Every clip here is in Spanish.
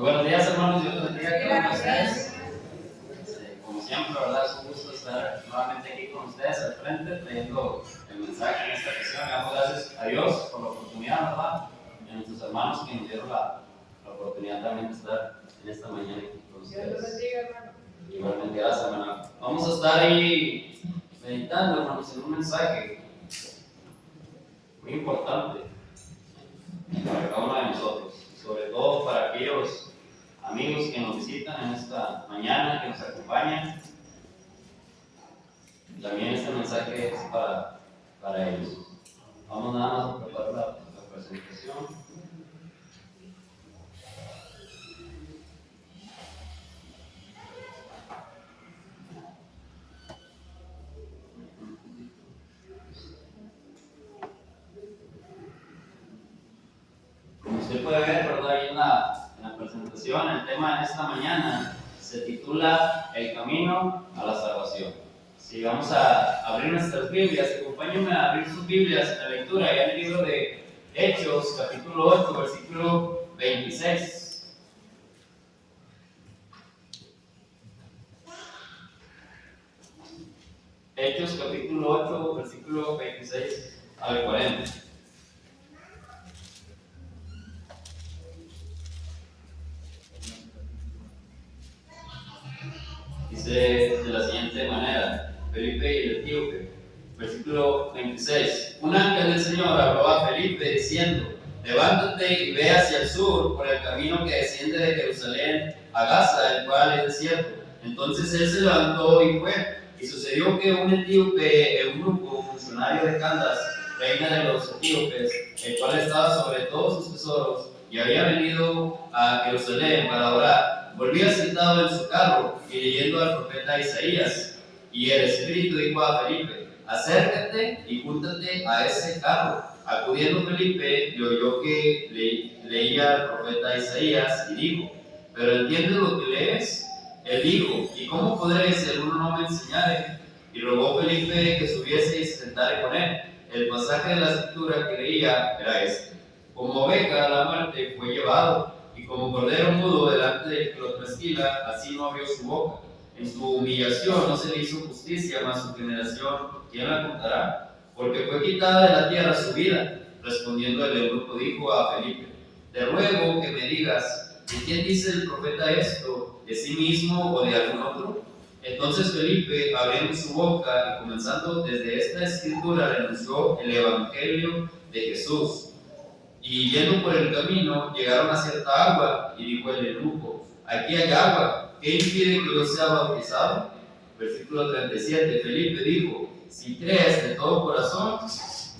Buenos días, hermanos. Dios los bendiga con ustedes. Como siempre, ¿verdad? Es un gusto estar nuevamente aquí con ustedes al frente, trayendo el mensaje en esta ocasión. Le damos gracias a Dios por la oportunidad, ¿verdad? Y a nuestros hermanos que nos dieron la oportunidad también de estar en esta mañana aquí con ustedes. Dios los bendiga, hermano. Igualmente, gracias, hermano. Vamos a estar ahí meditando, hermanos, en un mensaje muy importante para cada uno de nosotros, sobre todo para aquellos amigos que nos visitan en esta mañana, que nos acompañan. También este mensaje es para ellos. Vamos nada más a preparar la presentación. Como usted puede ver, ¿verdad? Ahí en la presentación, el tema de esta mañana se titula El camino a la salvación. Si vamos a abrir nuestras Biblias, acompáñenme a abrir sus Biblias en la lectura, ya en el libro de Hechos, capítulo 8, versículo 26. Hechos, capítulo 8, versículo 26 al 40. Dice de la siguiente manera: Felipe y el etíope, versículo 26. Un ángel del Señor habló a Felipe diciendo: levántate y ve hacia el sur por el camino que desciende de Jerusalén a Gaza, el cual es desierto. Entonces él se levantó y fue. Y sucedió que un etíope, eunuco, funcionario de Candace, reina de los etíopes, el cual estaba sobre todos sus tesoros y había venido a Jerusalén para orar, volvía sentado en su carro y leyendo al profeta Isaías. Y el Espíritu dijo a Felipe: acércate y júntate a ese carro. Acudiendo Felipe, le oyó que leía al profeta Isaías y dijo: ¿pero entiendes lo que lees? Él dijo: ¿y cómo podré si alguno no me enseñare? Y rogó Felipe que subiese y se sentare con él. El pasaje de la escritura que leía era este: como oveja a la muerte fue llevado, y como cordero mudo delante del que lo trasquila, así no abrió su boca. En su humillación no se le hizo justicia, mas su generación, ¿quién la contará? Porque fue quitada de la tierra su vida. Respondiendo el eunuco dijo a Felipe: te ruego que me digas, ¿de quién dice el profeta esto? ¿De sí mismo o de algún otro? Entonces Felipe, abriendo su boca y comenzando desde esta escritura, le anunció el evangelio de Jesús. Y yendo por el camino, llegaron a cierta agua, y dijo el eunuco: aquí hay agua, ¿qué impide que yo sea bautizado? Versículo 37, Felipe dijo: si crees de todo corazón,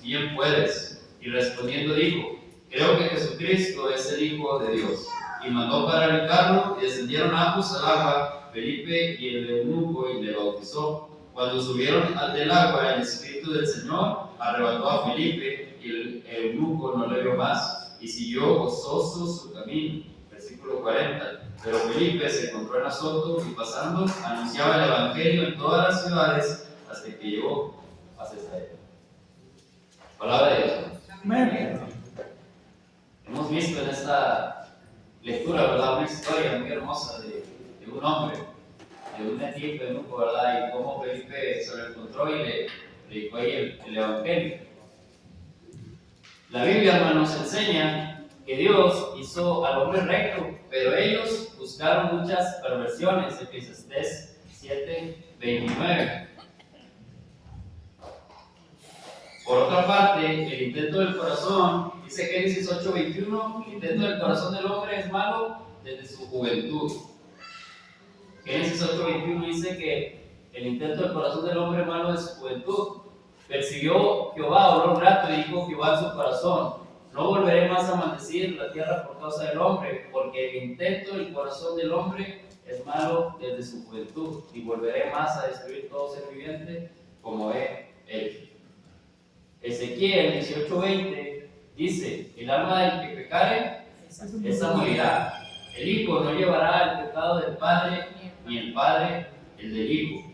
bien puedes. Y respondiendo dijo: creo que Jesucristo es el Hijo de Dios. Y mandó parar el carro, y descendieron ambos al agua, Felipe y el eunuco, y le bautizó. Cuando subieron del agua, el Espíritu del Señor arrebató a Felipe, y el eunuco no le vio más, y siguió gozoso su camino. Versículo 40. Pero Felipe se encontró en Azoto, y pasando, anunciaba el Evangelio en todas las ciudades, hasta que llegó a Cesarea. Palabra de Dios. Amén. Hemos visto en esta lectura, ¿verdad?, una historia muy hermosa de un hombre, de un etíope eunuco, ¿verdad?, y cómo Felipe se lo encontró y le predicó ahí el Evangelio. La Biblia, hermanos, enseña que Dios hizo al hombre recto, pero ellos buscaron muchas perversiones. Eclesiastés 7:29. Por otra parte, el intento del corazón, dice Génesis 8:21, el intento del corazón del hombre es malo desde su juventud. Génesis 8:21 dice que el intento del corazón del hombre es malo desde su juventud. Persiguió Jehová, oró un rato, y dijo Jehová en su corazón: no volveré más a maldecir la tierra por causa del hombre, porque el intento del corazón del hombre es malo desde su juventud, y volveré más a destruir todo ser viviente como he hecho. Ezequiel 18:20 dice: el alma del que pecare, esa morirá. El hijo no llevará el pecado del padre, ni el padre el del hijo.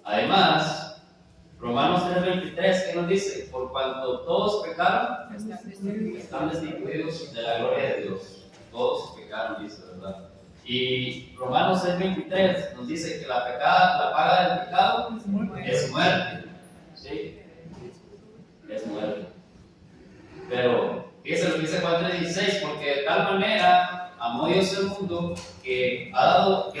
Además, Romanos 3:23, ¿qué nos dice? Por cuanto todos pecaron, están destituidos de la gloria de Dios. Todos pecaron, dice, ¿verdad? Y Romanos 6:23 nos dice que la paga del pecado es muerte. ¿Sí? Es muerte. Pero fíjense lo que dice Juan 3:16, porque de tal manera amó Dios el mundo que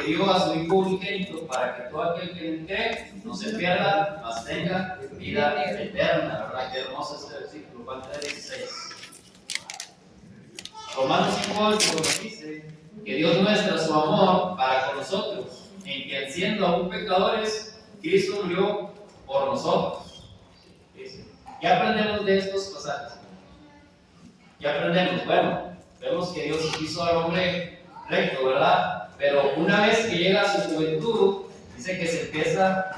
dio a su Hijo unigénito para que todo aquel que en cree no se pierda, mas tenga vida eterna. ¿Verdad? Qué hermoso este versículo, Juan 3:16. Romanos 5:8 nos dice que Dios muestra su amor para con nosotros, en que siendo aún pecadores, Cristo murió por nosotros. ¿Qué aprendemos de estos pasajes? ¿Qué aprendemos? Bueno, vemos que Dios hizo al hombre recto, ¿verdad? Pero una vez que llega a su juventud, dice que se empieza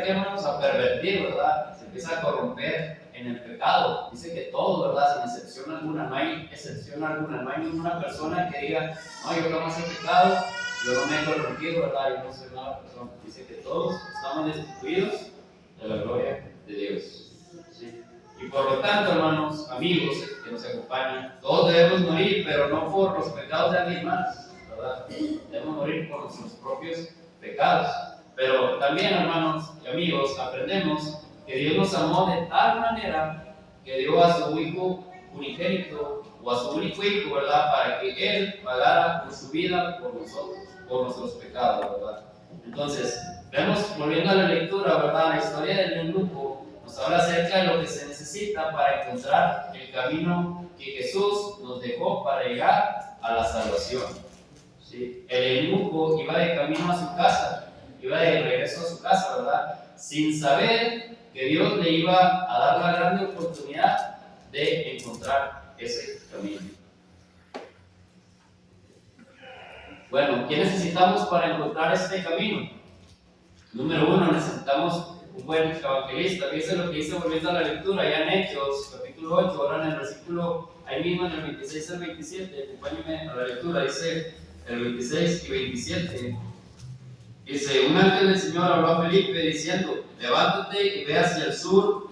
¿qué, hermanos? A pervertir, ¿verdad? Se empieza a corromper en el pecado. Dice que todos, ¿verdad? Sin excepción alguna, no hay excepción alguna, no hay ninguna persona que diga, no, yo jamás he pecado, yo no me he corrompido, ¿verdad? Yo no soy mala persona. Dice que todos estamos destituidos de la gloria de Dios. ¿Sí? Y por lo tanto, hermanos, amigos que nos acompañan, todos debemos morir, pero no por los pecados de alguien más, ¿verdad? Debemos morir por nuestros propios pecados. Pero también, hermanos y amigos, aprendemos que Dios nos amó de tal manera que dio a su Hijo unigénito o a su único Hijo, ¿verdad? Para que Él pagara con su vida por nosotros, por nuestros pecados, ¿verdad? Entonces, vemos, volviendo a la lectura, ¿verdad? La historia del eunuco nos habla acerca de lo que se necesita para encontrar el camino que Jesús nos dejó para llegar a la salvación. ¿Sí? El eunuco iba de camino a su casa, iba de regreso a su casa, ¿verdad? Sin saber que Dios le iba a dar la grande oportunidad de encontrar ese camino. Bueno, ¿qué necesitamos para encontrar este camino? Número uno, necesitamos un buen evangelista. Fíjense lo que dice volviendo a la lectura, ya en Hechos, capítulo 8, ahora en el versículo, ahí mismo en el 26 al 27, acompáñenme a la lectura, dice el 26 y 27. Dice, un ángel del Señor habló a Felipe diciendo, levántate y ve hacia el sur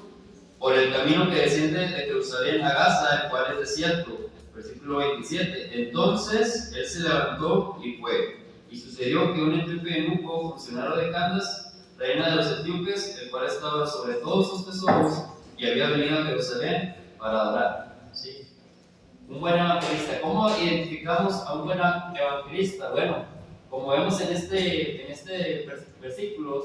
por el camino que desciende de Jerusalén a Gaza, el cual es desierto. Versículo 27. Entonces él se levantó y fue. Y sucedió que un etíope eunuco, funcionario de Candace, reina de los etíopes, el cual estaba sobre todos sus tesoros y había venido a Jerusalén para adorar. ¿Sí? Un buen evangelista. ¿Cómo identificamos a un buen evangelista? Bueno, como vemos en este versículo,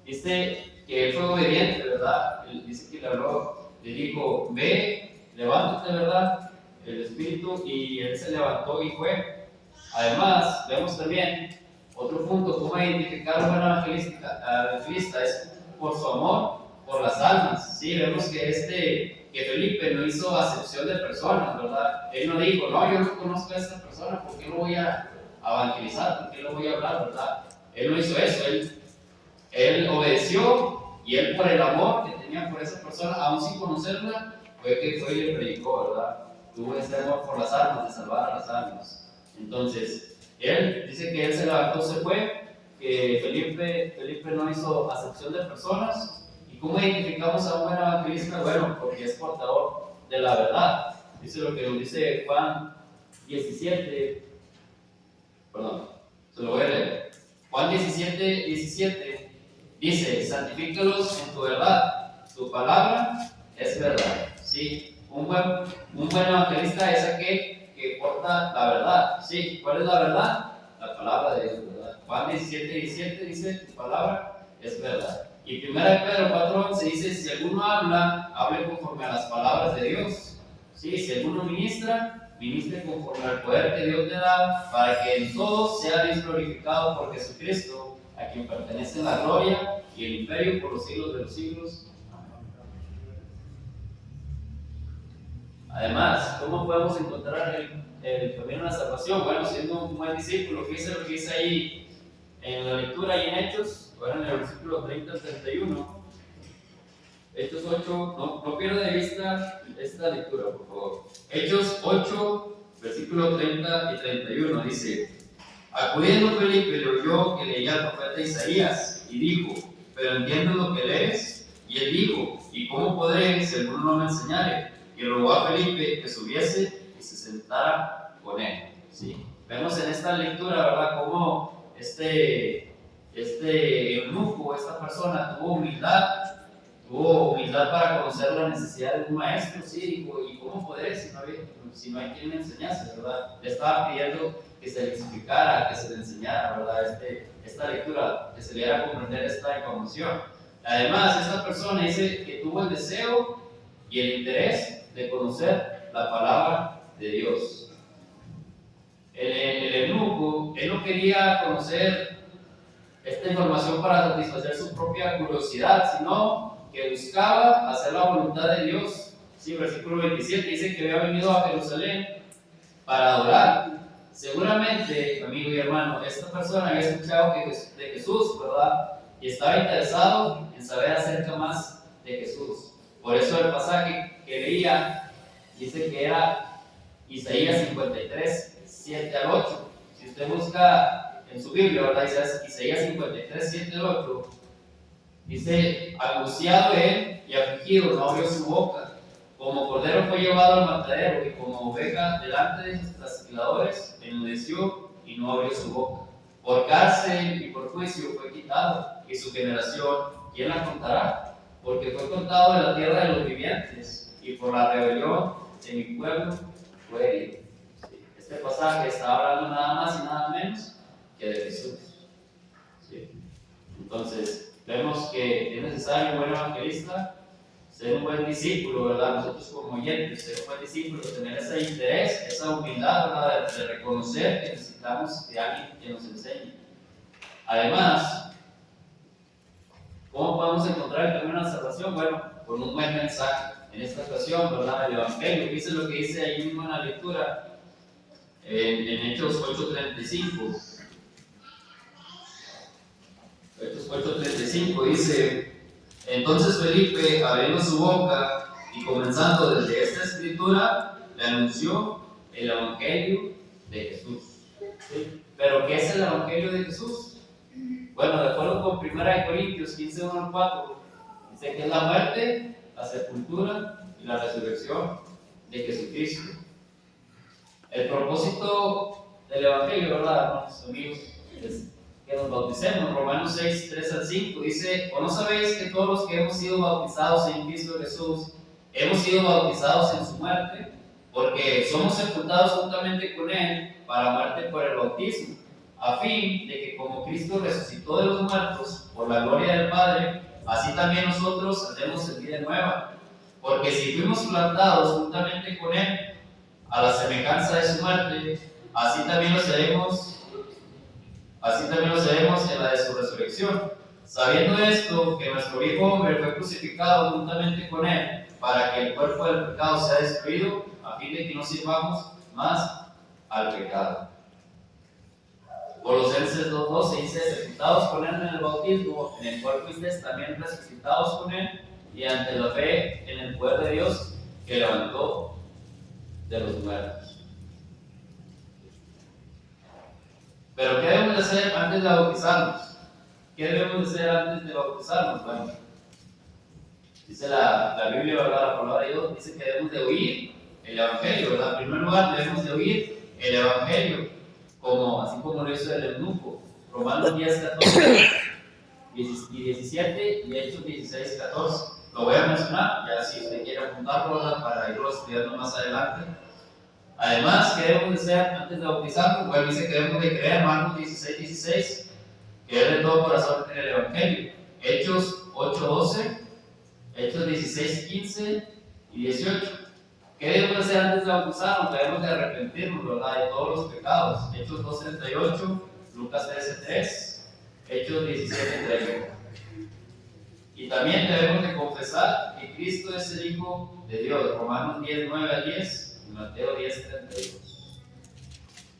dice que él fue obediente, ¿verdad? Él dice que le habló, le dijo, ve, levántate, ¿verdad? El Espíritu, y él se levantó y fue. Además, vemos también otro punto, cómo identificar a un buen evangelista es por su amor por las almas. Sí, vemos que Felipe no hizo acepción de personas, ¿verdad? Él no dijo, no, yo no conozco a esta persona, ¿por qué lo voy a evangelizar? ¿Por qué lo voy a hablar, verdad? Él no hizo eso, él obedeció, y él por el amor que tenía por esa persona, aún sin conocerla, fue que fue y le predicó, ¿verdad? Tuvo ese amor por las almas, de salvar a las almas. Entonces, él dice que él se levantó, se fue, que Felipe no hizo acepción de personas. ¿Y cómo identificamos a un buen evangelista? Bueno, porque es portador de la verdad. Dice lo que nos dice Juan 17, perdón, se lo voy a leer. Juan 17 dice, santifícalos en tu verdad, tu palabra es verdad. ¿Sí? Un buen evangelista es aquel que porta la verdad. ¿Sí? ¿Cuál es la verdad? La palabra de Dios, ¿verdad? Juan 17 dice, tu palabra es verdad. Y 1 Pedro 4:11 dice, si alguno habla, hable conforme a las palabras de Dios. ¿Sí? Si alguno ministre conforme al poder que Dios le da, para que en todo sea Dios glorificado por Jesucristo, a quien pertenece la gloria y el imperio por los siglos de los siglos. Además, ¿cómo podemos encontrar el camino a la salvación? Bueno, siendo un buen discípulo. Fíjense lo que dice ahí en la lectura y en Hechos, ahora en el versículo 30 al 31. Hechos 8, no pierda de vista esta lectura, por favor. Hechos 8, versículo 30 y 31, dice, acudiendo Felipe le oyó que leía el profeta Isaías y dijo, pero entiendes lo que lees. Y él dijo, ¿y cómo podré si alguno no me enseñare? Y rogó a Felipe que subiese y se sentara con él. ¿Sí? Vemos en esta lectura, ¿verdad?, cómo este eunuco, esta persona, tuvo humildad para conocer la necesidad de un maestro. Sí, dijo, ¿y cómo podré si no hay quien me enseñase, ¿verdad? Le estaba pidiendo que se le explicara, que se le enseñara, ¿verdad? Esta lectura, que se le diera a comprender esta información. Además, esta persona dice que tuvo el deseo y el interés de conocer la palabra de Dios. El eunuco, él no quería conocer esta información para satisfacer su propia curiosidad, sino que buscaba hacer la voluntad de Dios. Sí, versículo 27 dice que había venido a Jerusalén para adorar. Seguramente, amigo y hermano, esta persona había escuchado de Jesús, ¿verdad? Y estaba interesado en saber acerca más de Jesús. Por eso el pasaje que leía dice que era Isaías 53, 7 al 8. Si usted busca en su Biblia, ¿verdad?, Isaías 53, 7 al 8, dice, angustiado él y afligido, no abrió su boca. Como cordero fue llevado al matadero, y como oveja delante de sus trasquiladores, enmudeció y no abrió su boca. Por cárcel y por juicio fue quitado, y su generación, ¿quién la contará? Porque fue contado de la tierra de los vivientes, y por la rebelión de mi pueblo fue herido. Este pasaje está hablando nada más y nada menos que de Jesús. ¿Sí? Entonces, vemos que es necesario un buen evangelista, ser un buen discípulo, ¿verdad? Nosotros como oyentes, ser un buen discípulo, tener ese interés, esa humildad, ¿verdad?, de reconocer que necesitamos de alguien que nos enseñe. Además, ¿cómo podemos encontrar el camino a la salvación? Bueno, con un buen mensaje. En esta ocasión, ¿verdad?, el Evangelio, dice lo que dice ahí mismo en la lectura, en Hechos 8:35. Hechos 8:35 dice, entonces Felipe, abriendo su boca y comenzando desde esta escritura, le anunció el Evangelio de Jesús. ¿Sí? ¿Pero qué es el Evangelio de Jesús? Bueno, de acuerdo con 1 Corintios 15:1-4, dice que es la muerte, la sepultura y la resurrección de Jesucristo. El propósito del Evangelio, ¿verdad, hermanos amigos? Es que nos bauticemos. Romanos 6:3-5 dice, ¿o no sabéis que todos los que hemos sido bautizados en Cristo Jesús hemos sido bautizados en su muerte? Porque somos sepultados juntamente con Él para muerte por el bautismo, a fin de que como Cristo resucitó de los muertos por la gloria del Padre, así también nosotros andemos en vida nueva. Porque si fuimos plantados juntamente con Él a la semejanza de su muerte, así también lo seremos en la de su resurrección. Sabiendo esto, que nuestro viejo hombre fue crucificado juntamente con Él, para que el cuerpo del pecado sea destruido, a fin de que no sirvamos más al pecado. Colosenses 2:12 dice, sepultados con Él en el bautismo, en el cual fuisteis también resucitados con Él, y ante la fe en el poder de Dios, que levantó de los muertos. Pero ¿qué debemos de hacer antes de bautizarnos? ¿Qué debemos de hacer antes de bautizarnos? Bueno, dice la Biblia, ¿verdad?, la palabra de Dios, dice que debemos de oír el Evangelio, ¿verdad? En primer lugar, debemos de oír el Evangelio, así como lo hizo el eunuco. Romanos 10:14 y 17 y Hechos 16:14. Lo voy a mencionar, ya si usted quiere apuntarlo, ¿verdad?, para irlo estudiando más adelante. Además, ¿qué debemos de hacer antes de bautizarnos? Bueno, dice que debemos de creer, Marcos 16:16, creer de todo corazón en el Evangelio. Hechos 8:12, Hechos 16:15 y 18. ¿Qué debemos de hacer antes de bautizarnos? Debemos de arrepentirnos, ¿verdad?, de todos los pecados. Hechos 2:38, Lucas 13:3, Hechos 17:30. Y también debemos de confesar que Cristo es el Hijo de Dios. Romanos 10:9-10. Mateo 10:32.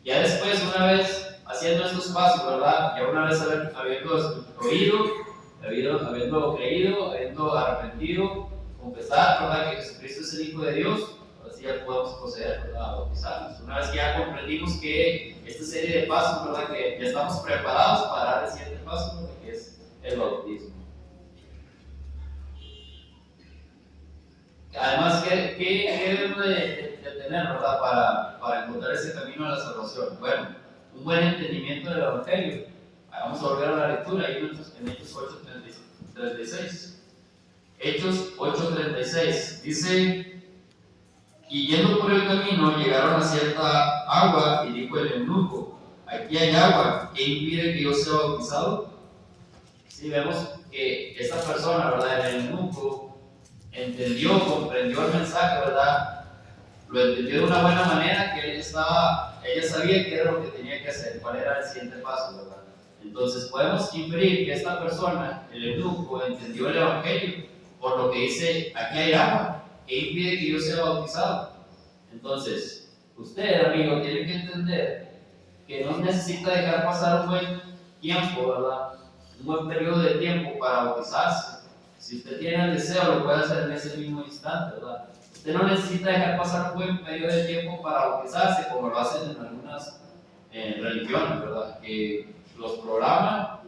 Ya después, una vez haciendo estos pasos, ¿verdad?, ya una vez habiendo oído, habiendo creído, habiendo arrepentido, confesar, ¿verdad?, que Jesucristo es el Hijo de Dios, así ya podemos proceder, ¿verdad?, a bautizarnos. Una vez que ya comprendimos que esta serie de pasos, ¿verdad?, que ya estamos preparados para dar el siguiente paso, ¿verdad?, que es el bautismo. Además, ¿qué debemos de tener, verdad, para encontrar ese camino a la salvación? Bueno, un buen entendimiento del Evangelio. Vamos a volver a la lectura ahí en Hechos 8:36. Hechos 8:36 dice: y yendo por el camino llegaron a cierta agua, y dijo el eunuco: aquí hay agua, ¿qué impide que yo sea bautizado? Sí, vemos que esta persona, ¿verdad?, el eunuco, comprendió el mensaje, ¿verdad? Lo entendió de una buena manera, que ella sabía qué era lo que tenía que hacer, cuál era el siguiente paso, ¿verdad? Entonces podemos inferir que esta persona, el eunuco, entendió el Evangelio, por lo que dice: aquí hay agua, ¿qué impide que yo sea bautizado? Entonces, usted, amigo, tiene que entender que no necesita dejar pasar un buen tiempo, ¿verdad? Un buen periodo de tiempo para bautizarse. Si usted tiene el deseo, lo puede hacer en ese mismo instante, ¿verdad? Usted no necesita dejar pasar un buen periodo de tiempo para bautizarse, como lo hacen en algunas religiones, ¿verdad? Que los programan,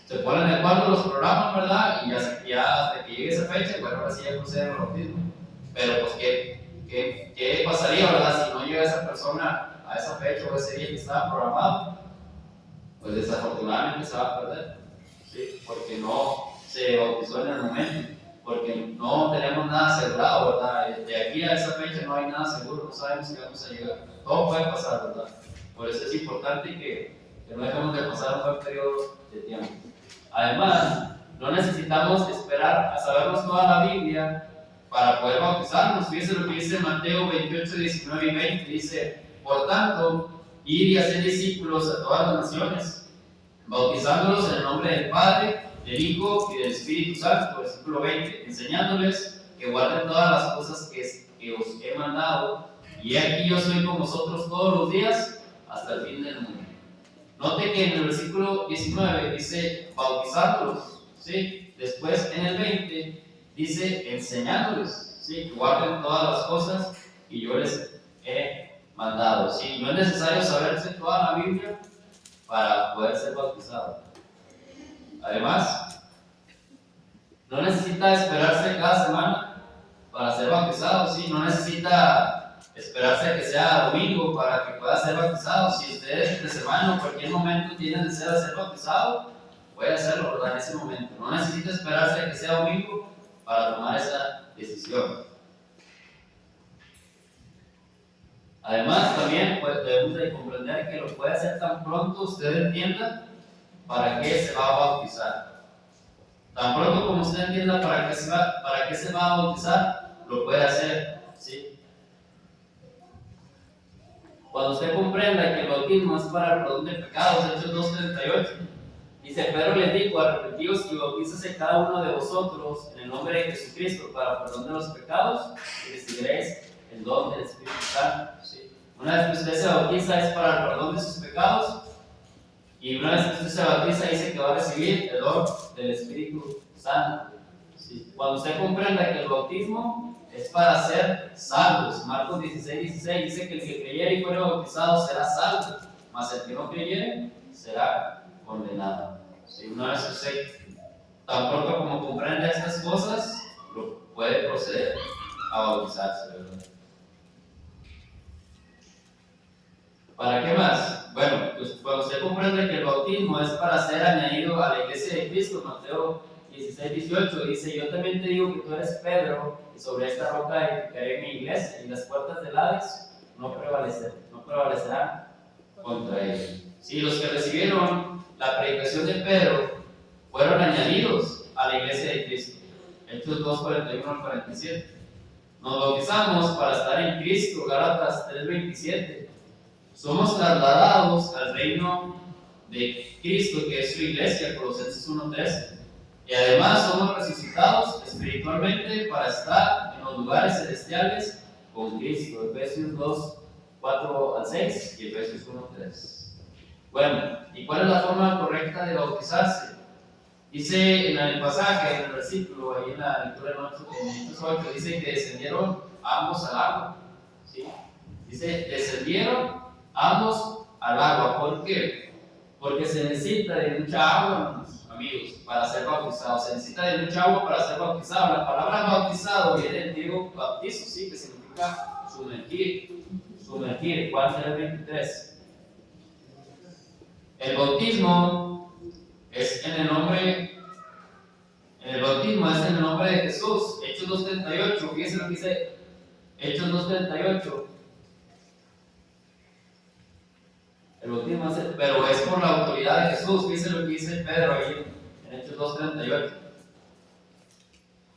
se ponen de acuerdo, los programan, ¿verdad? Y ya hasta que llegue esa fecha, bueno, ahora sí ya procede el bautismo. Pero pues, ¿qué pasaría, verdad, si no llega esa persona a esa fecha o ese día que estaba programado? Pues desafortunadamente se va a perder, ¿sí? Porque no se bautizó en el momento, porque no tenemos nada asegurado, ¿verdad? De aquí a esa fecha no hay nada seguro, no sabemos si vamos a llegar. Todo puede pasar, ¿verdad? Por eso es importante que no dejemos de pasar un buen periodo de tiempo. Además, no necesitamos esperar a sabernos toda la Biblia para poder bautizarnos. Fíjense lo que dice Mateo 28, 19 y 20. Dice: por tanto, id y hacer discípulos a todas las naciones, bautizándolos en el nombre del Padre, del Hijo y del Espíritu Santo. Versículo 20. Enseñándoles que guarden todas las cosas que os he mandado, y aquí yo soy con vosotros todos los días hasta el fin del mundo. Note que en el versículo 19 dice bautizándolos, ¿sí? Después en el 20 dice enseñándoles, ¿sí?, que guarden todas las cosas que yo les he mandado, ¿sí? No es necesario saberse toda la Biblia para poder ser bautizado. Además, no necesita esperarse cada semana para ser bautizado, ¿sí? No necesita esperarse a que sea domingo para que pueda ser bautizado. Si usted entre semana o cualquier momento tiene deseo de ser bautizado, puede hacerlo, ¿verdad?, en ese momento. No necesita esperarse a que sea domingo para tomar esa decisión. Además, también debemos de comprender que lo puede hacer tan pronto usted entienda para qué se va a bautizar. Tan pronto como usted entienda para qué se va a bautizar, lo puede hacer, ¿sí? Cuando usted comprenda que el bautismo es para el perdón de pecados, Hechos 2:38, dice: Pedro les dijo: arrepentíos y bautícese cada uno de vosotros en el nombre de Jesucristo para perdón de los pecados, y recibiréis el don del Espíritu Santo. ¿Sí? Una vez que usted se bautiza es para el perdón de sus pecados, y una vez que usted se bautiza dice que va a recibir el don del Espíritu Santo. ¿Sí? Cuando usted comprenda que el bautismo es para ser salvos, Marcos 16:16 dice que el que creyere y fuere bautizado será salvo, mas el que no creyere será condenado. ¿Sí? Una vez que usted, tan pronto como comprenda estas cosas, puede proceder a bautizarse, ¿verdad? ¿Para qué más? Bueno, pues cuando usted comprende que el bautismo es para ser añadido a la iglesia de Cristo, Mateo 16:18 dice: yo también te digo que tú eres Pedro, y sobre esta roca edificaré mi iglesia, y las puertas del Hades no prevalecerán contra ella. Sí, los que recibieron la predicación de Pedro fueron añadidos a la iglesia de Cristo. Hechos 2:41 al 47. Nos bautizamos para estar en Cristo, Gálatas 3:27. Somos trasladados al reino de Cristo, que es su iglesia, Colosenses 1:13. Y además somos resucitados espiritualmente para estar en los lugares celestiales con Cristo, Efesios 2:4 al 6 y Efesios 1:3. Bueno, ¿y cuál es la forma correcta de bautizarse? Dice en el pasaje, en el versículo, ahí en la lectura de Hechos 8, dice que descendieron ambos al agua. ¿Sí? Dice, descendieron ambos al agua. ¿Por qué? Porque se necesita de mucha agua, amigos, para ser bautizado. Se necesita de mucha agua para ser bautizado. La palabra bautizado viene del griego bautizo, sí, que significa sumergir. Sumergir, Juan 3:23. El bautismo es en el nombre. El bautismo es en el nombre de Jesús. Hechos 2:38. Fíjense lo que dice Hechos 2:38. El bautismo pero es por la autoridad de Jesús. Fíjense lo que dice Pedro ahí en Hechos 2:38.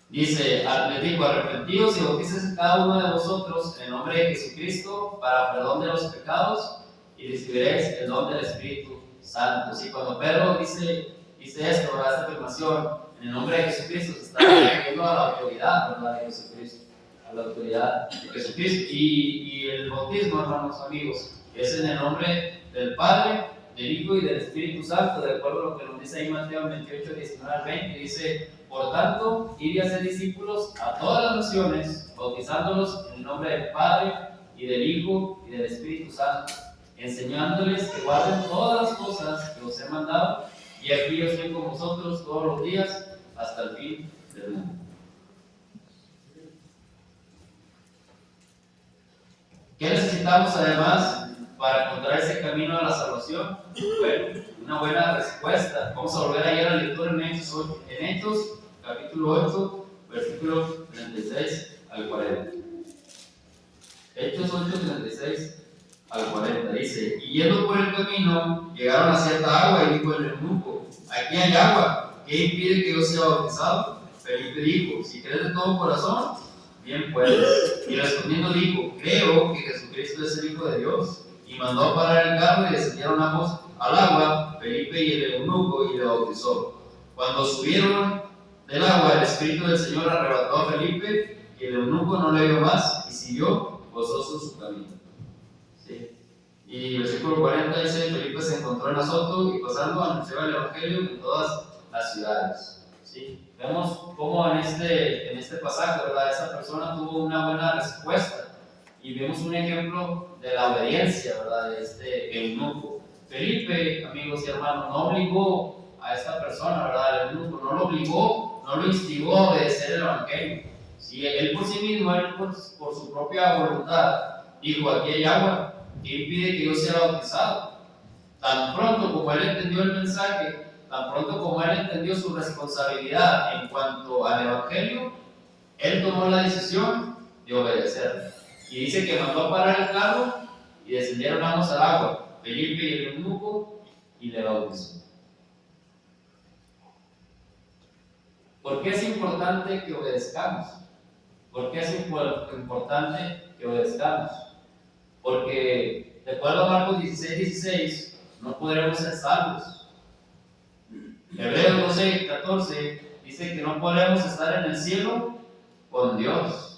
Dice, les dijo, arrepentidos y bautícense cada uno de vosotros en el nombre de Jesucristo para perdón de los pecados y recibiréis el don del Espíritu Santo. Sí, cuando Pedro dice esto, ¿verdad? Esta afirmación, en el nombre de Jesucristo, se está refiriendo a la autoridad, ¿verdad? De Jesucristo, a la autoridad de Jesucristo. Y el bautismo, hermanos amigos, es en el nombre del Padre, del Hijo y del Espíritu Santo, de acuerdo a lo que nos dice ahí Mateo 28:19-20, dice, por tanto, id y hacer discípulos a todas las naciones, bautizándolos en el nombre del Padre, y del Hijo, y del Espíritu Santo, enseñándoles que guarden todas las cosas que os he mandado, y aquí yo estoy con vosotros todos los días, hasta el fin del mundo. ¿Qué necesitamos además para encontrar ese camino a la salvación? Bueno, una buena respuesta. Vamos a volver ayer a la lectura en Hechos, capítulo 8, versículos 36 al 40. Hechos 8, 36 al 40. Dice, y yendo por el camino, llegaron a cierta agua y dijo el eunuco, aquí hay agua, ¿qué impide que yo sea bautizado? Felipe dijo, si crees de todo corazón, bien puedes. Y respondiendo dijo, creo que Jesucristo es el Hijo de Dios. Y mandó parar el carro y descendieron ambos al agua, Felipe y el eunuco, y le bautizó. Cuando subieron del agua, el Espíritu del Señor arrebató a Felipe, y el eunuco no le vio más, y siguió gozoso su camino. ¿Sí? Y el versículo 40 dice, Felipe se encontró en Azoto, y pasando anunciaba el Evangelio en todas las ciudades. ¿Sí? Vemos cómo en este pasaje, ¿verdad? Esa persona tuvo una buena respuesta. Y vemos un ejemplo de la obediencia, ¿verdad? De este eunuco. Felipe, amigos y hermanos, no obligó a esta persona, ¿verdad? El eunuco no lo obligó, no lo instigó a obedecer el Evangelio. Si él por sí mismo, él por su propia voluntad, dijo, aquí hay agua, ¿qué impide que yo sea bautizado? Tan pronto como él entendió el mensaje, tan pronto como él entendió su responsabilidad en cuanto al Evangelio, él tomó la decisión de obedecer. Y dice que mandó a parar el carro y descendieron ambos al agua, Felipe y el eunuco, y le bautizó. ¿Por qué es importante que obedezcamos? ¿Por qué es importante que obedezcamos? Porque, de acuerdo a Marcos 16:16, no podremos ser salvos. Hebreos 12:14 dice que no podremos estar en el cielo con Dios.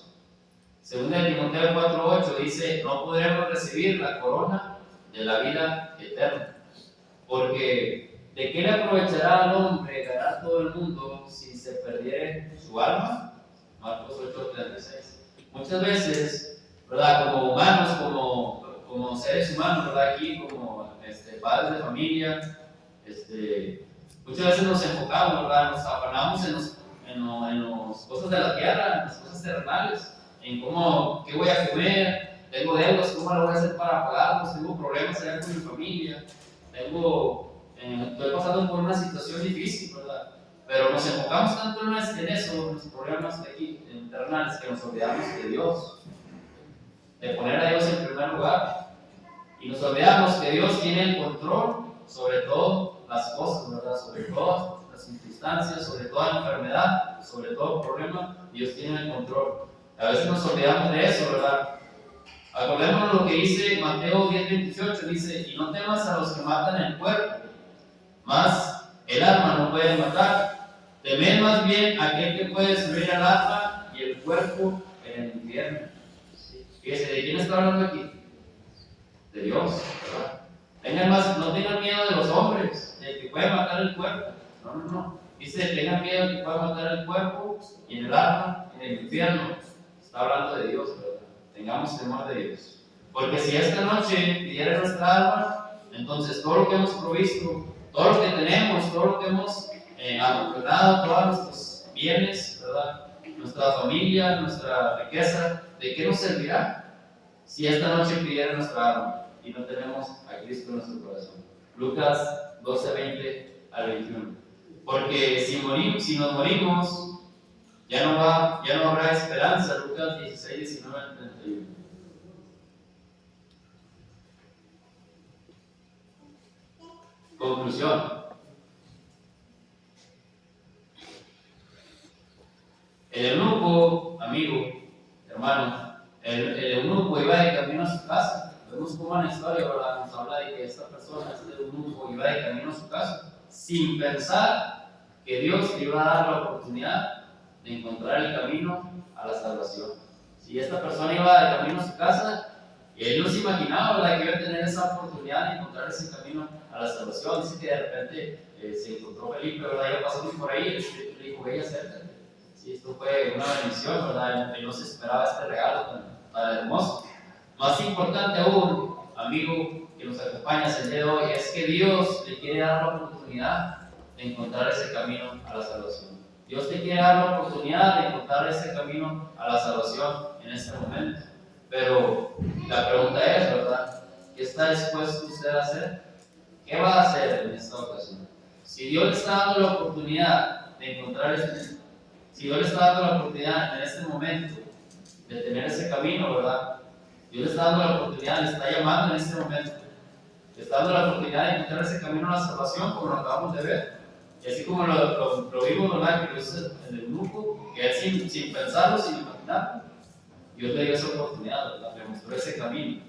Segunda de Timoteo 4:8 dice, no podremos recibir la corona de la vida eterna. Porque, ¿de qué le aprovechará al hombre ganar todo el mundo si se perdiere su alma? Marcos 8:36. Muchas veces, ¿verdad? Como humanos, como seres humanos, ¿verdad? Aquí, como padres de familia, muchas veces nos enfocamos, ¿verdad? Nos afanamos en las cosas de la tierra, en las cosas terrenales. En qué voy a comer, tengo deudas, cómo lo voy a hacer para pagarlos, tengo problemas allá con mi familia, estoy pasando por una situación difícil, ¿verdad? Pero nos enfocamos tanto en eso, en los problemas de aquí, terrenales, que nos olvidamos de Dios, de poner a Dios en primer lugar. Y nos olvidamos que Dios tiene el control sobre todas las cosas, ¿verdad? Sobre todas las circunstancias, sobre toda enfermedad, sobre todo problema, Dios tiene el control. A veces nos olvidamos de eso, ¿verdad? Acordémonos lo que dice Mateo 10:28, dice, y no temas a los que matan el cuerpo, mas el alma no puede matar. Temed más bien a aquel que puede destruir el alma y el cuerpo en el infierno. Fíjese, ¿de quién está hablando aquí? De Dios, ¿verdad? No tengan miedo de los hombres, del que puede matar el cuerpo. No. Dice, tengan miedo del que puede matar el cuerpo y en el alma, en el infierno. Está hablando de Dios, ¿verdad? Tengamos temor de Dios. Porque si esta noche pidiera nuestra alma, entonces todo lo que hemos provisto, todo lo que tenemos, todo lo que hemos amontonado todos nuestros bienes, ¿verdad? Nuestra familia, nuestra riqueza, ¿de qué nos servirá si esta noche pidiera nuestra alma y no tenemos a Cristo en nuestro corazón? Lucas 12, 20 al 21. Porque si nos morimos, ya no habrá esperanza. Lucas 16, 19 al 31. Conclusión. El eunuco, amigo, hermano, el eunuco iba de camino a su casa. Vemos como una historia, ¿verdad? Nos habla de que esta persona, este eunuco, iba de camino a su casa sin pensar que Dios le iba a dar la oportunidad de encontrar el camino a la salvación. Si esta persona iba de camino a su casa, él no se imaginaba, ¿verdad?, que iba a tener esa oportunidad de encontrar ese camino a la salvación. Dice que de repente se encontró Felipe, ¿verdad? Ya pasó por ahí, le dijo, ella acércate. Sí, esto fue una bendición, ¿verdad? Él no se esperaba este regalo tan hermoso. Más importante aún, amigo que nos acompañas el día de hoy, es que Dios le quiere dar la oportunidad de encontrar ese camino a la salvación. Dios te quiere dar la oportunidad de encontrar ese camino a la salvación en este momento. Pero la pregunta es, ¿verdad?, ¿qué está dispuesto usted a hacer? ¿Qué va a hacer en esta ocasión? Si Dios le está dando la oportunidad de encontrar si Dios le está dando la oportunidad en este momento de tener ese camino, ¿verdad? Dios le está dando la oportunidad, le está llamando en este momento. Le está dando la oportunidad de encontrar ese camino a la salvación, como lo acabamos de ver. Y así como lo vimos, ¿verdad?, que Dios es el eunuco, que él sin pensarlo, sin imaginarlo, Dios le dio esa oportunidad, ¿verdad?, le mostró ese camino.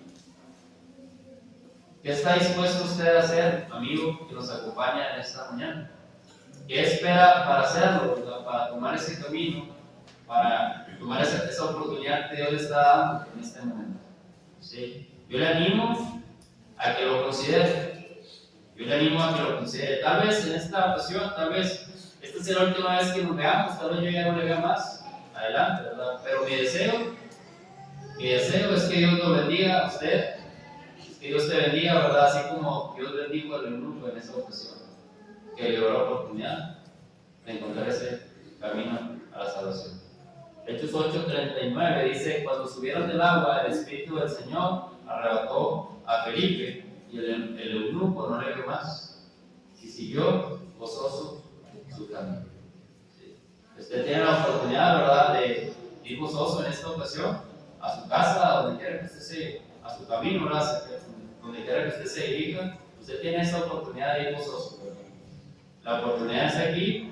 ¿Qué está dispuesto usted a hacer, amigo, que nos acompaña en esta mañana? ¿Qué espera para hacerlo, ¿verdad?, para tomar ese camino, para tomar esa oportunidad que Dios le está dando en este momento? ¿Sí? Yo le animo a que lo considere. Yo le animo a que lo considere. Tal vez en esta ocasión, tal vez esta sea la última vez que nos veamos, tal vez yo ya no le vea más adelante, ¿verdad? Pero mi deseo es que Dios lo bendiga a usted, que Dios te bendiga, ¿verdad? Así como Dios bendijo al eunuco en esa ocasión, que le dio la oportunidad de encontrar ese camino a la salvación. Hechos 8:39 dice: cuando subieron del agua, el Espíritu del Señor arrebató a Felipe y el eunuco no le vio más y siguió gozoso su camino. ¿Sí? Usted tiene la oportunidad, ¿verdad?, de ir gozoso en esta ocasión a su casa, a donde quiera que usted a su camino, ¿verdad?, donde quiera que usted se dirija. Usted tiene esa oportunidad de ir gozoso, ¿verdad? La oportunidad está aquí,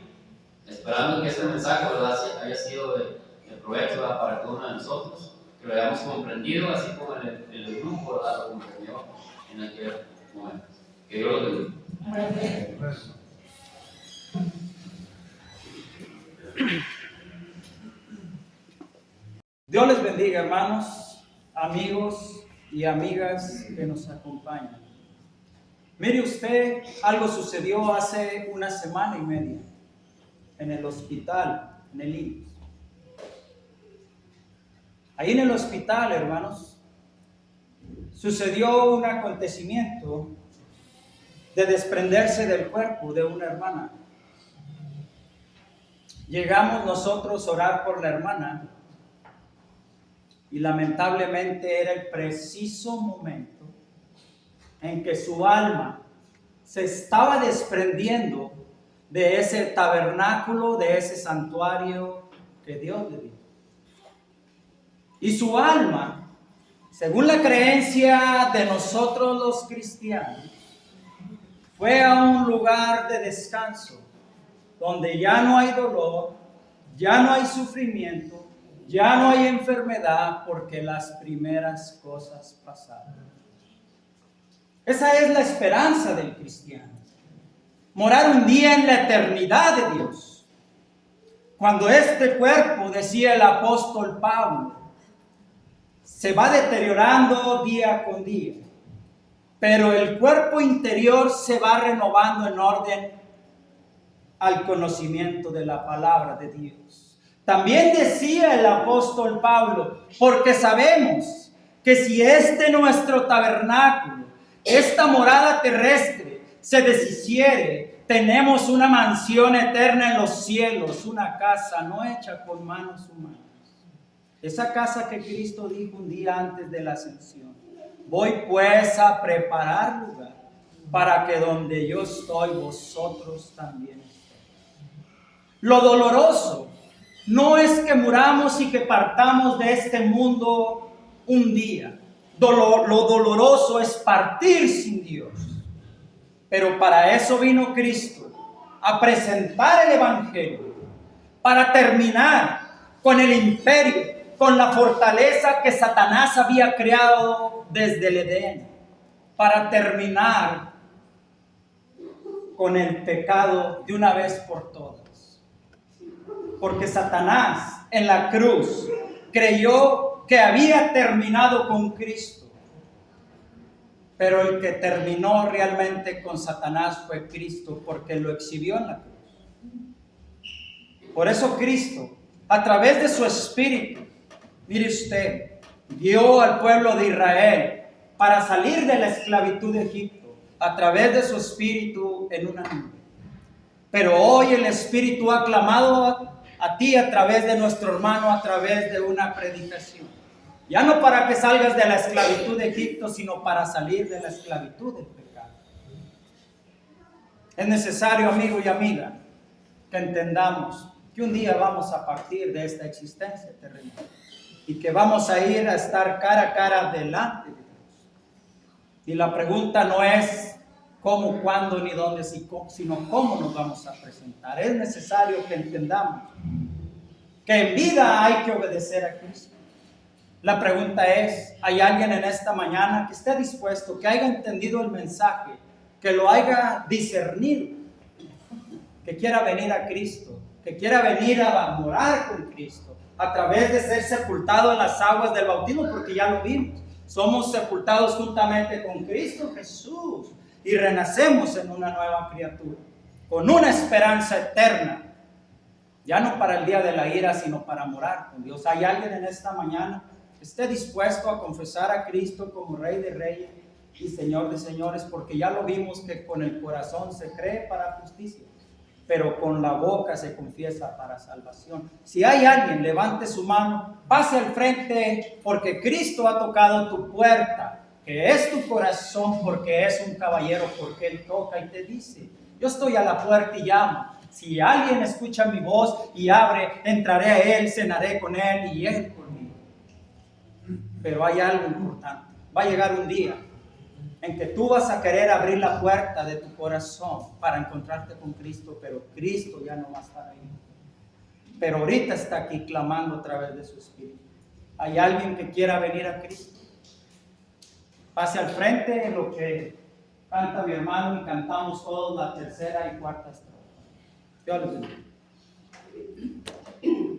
esperando que este mensaje, ¿verdad?, haya sido de provecho, ¿verdad?, para cada uno de nosotros, que lo hayamos comprendido, así como el grupo, ¿verdad?, lo comprendió en aquel momento. Que Dios lo bendiga. Dios les bendiga, hermanos, amigos y amigas que nos acompañan. Mire usted, algo sucedió hace una semana y media en el hospital, en el IMSS. Ahí en el hospital, hermanos, sucedió un acontecimiento de desprenderse del cuerpo de una hermana. Llegamos nosotros a orar por la hermana y lamentablemente era el preciso momento en que su alma se estaba desprendiendo de ese tabernáculo, de ese santuario que Dios le dio. Y su alma, según la creencia de nosotros los cristianos, fue a un lugar de descanso, donde ya no hay dolor, ya no hay sufrimiento, ya no hay enfermedad, porque las primeras cosas pasaron. Esa es la esperanza del cristiano. Morar un día en la eternidad de Dios. Cuando este cuerpo, decía el apóstol Pablo, se va deteriorando día con día, pero el cuerpo interior se va renovando en orden al conocimiento de la palabra de Dios. También decía el apóstol Pablo, porque sabemos que si nuestro tabernáculo, esta morada terrestre, se deshiciere, tenemos una mansión eterna en los cielos, una casa no hecha con manos humanas. Esa casa que Cristo dijo un día antes de la ascensión. Voy pues a preparar lugar para que donde yo estoy, vosotros también estéis. Lo doloroso no es que muramos y que partamos de este mundo un día. Lo doloroso es partir sin Dios. Pero para eso vino Cristo, a presentar el Evangelio, para terminar con el imperio, con la fortaleza que Satanás había creado desde el Edén, para terminar con el pecado de una vez por todas. Porque Satanás en la cruz creyó que había terminado con Cristo. Pero el que terminó realmente con Satanás fue Cristo, porque lo exhibió en la cruz. Por eso Cristo, a través de su Espíritu, mire usted, dio al pueblo de Israel para salir de la esclavitud de Egipto, a través de su Espíritu en una nube. Pero hoy el Espíritu ha clamado a ti a través de nuestro hermano, a través de una predicación. Ya no para que salgas de la esclavitud de Egipto, sino para salir de la esclavitud del pecado. Es necesario, amigo y amiga, que entendamos que un día vamos a partir de esta existencia terrenal y que vamos a ir a estar cara a cara delante de Dios. Y la pregunta no es cómo, cuándo, ni dónde, sino cómo nos vamos a presentar. Es necesario que entendamos que en vida hay que obedecer a Cristo. La pregunta es, ¿hay alguien en esta mañana que esté dispuesto, que haya entendido el mensaje, que lo haya discernido, que quiera venir a Cristo, que quiera venir a morar con Cristo, a través de ser sepultado en las aguas del bautismo? Porque ya lo vimos, somos sepultados juntamente con Cristo Jesús y renacemos en una nueva criatura, con una esperanza eterna, ya no para el día de la ira, sino para morar con Dios. ¿Hay alguien en esta mañana que esté dispuesto a confesar a Cristo como Rey de Reyes y Señor de Señores? Porque ya lo vimos que con el corazón se cree para justicia, pero con la boca se confiesa para salvación. Si hay alguien, levante su mano, pase al frente, porque Cristo ha tocado tu puerta, que es tu corazón, porque es un caballero, porque Él toca y te dice: yo estoy a la puerta y llamo. Si alguien escucha mi voz y abre, entraré a Él, cenaré con Él y Él conmigo. Pero hay algo importante. Va a llegar un día en que tú vas a querer abrir la puerta de tu corazón para encontrarte con Cristo, pero Cristo ya no va a estar ahí. Pero ahorita está aquí clamando a través de su Espíritu. ¿Hay alguien que quiera venir a Cristo? Pase al frente en lo que canta mi hermano y cantamos todos la tercera y cuarta estrofa. Dios les bendiga.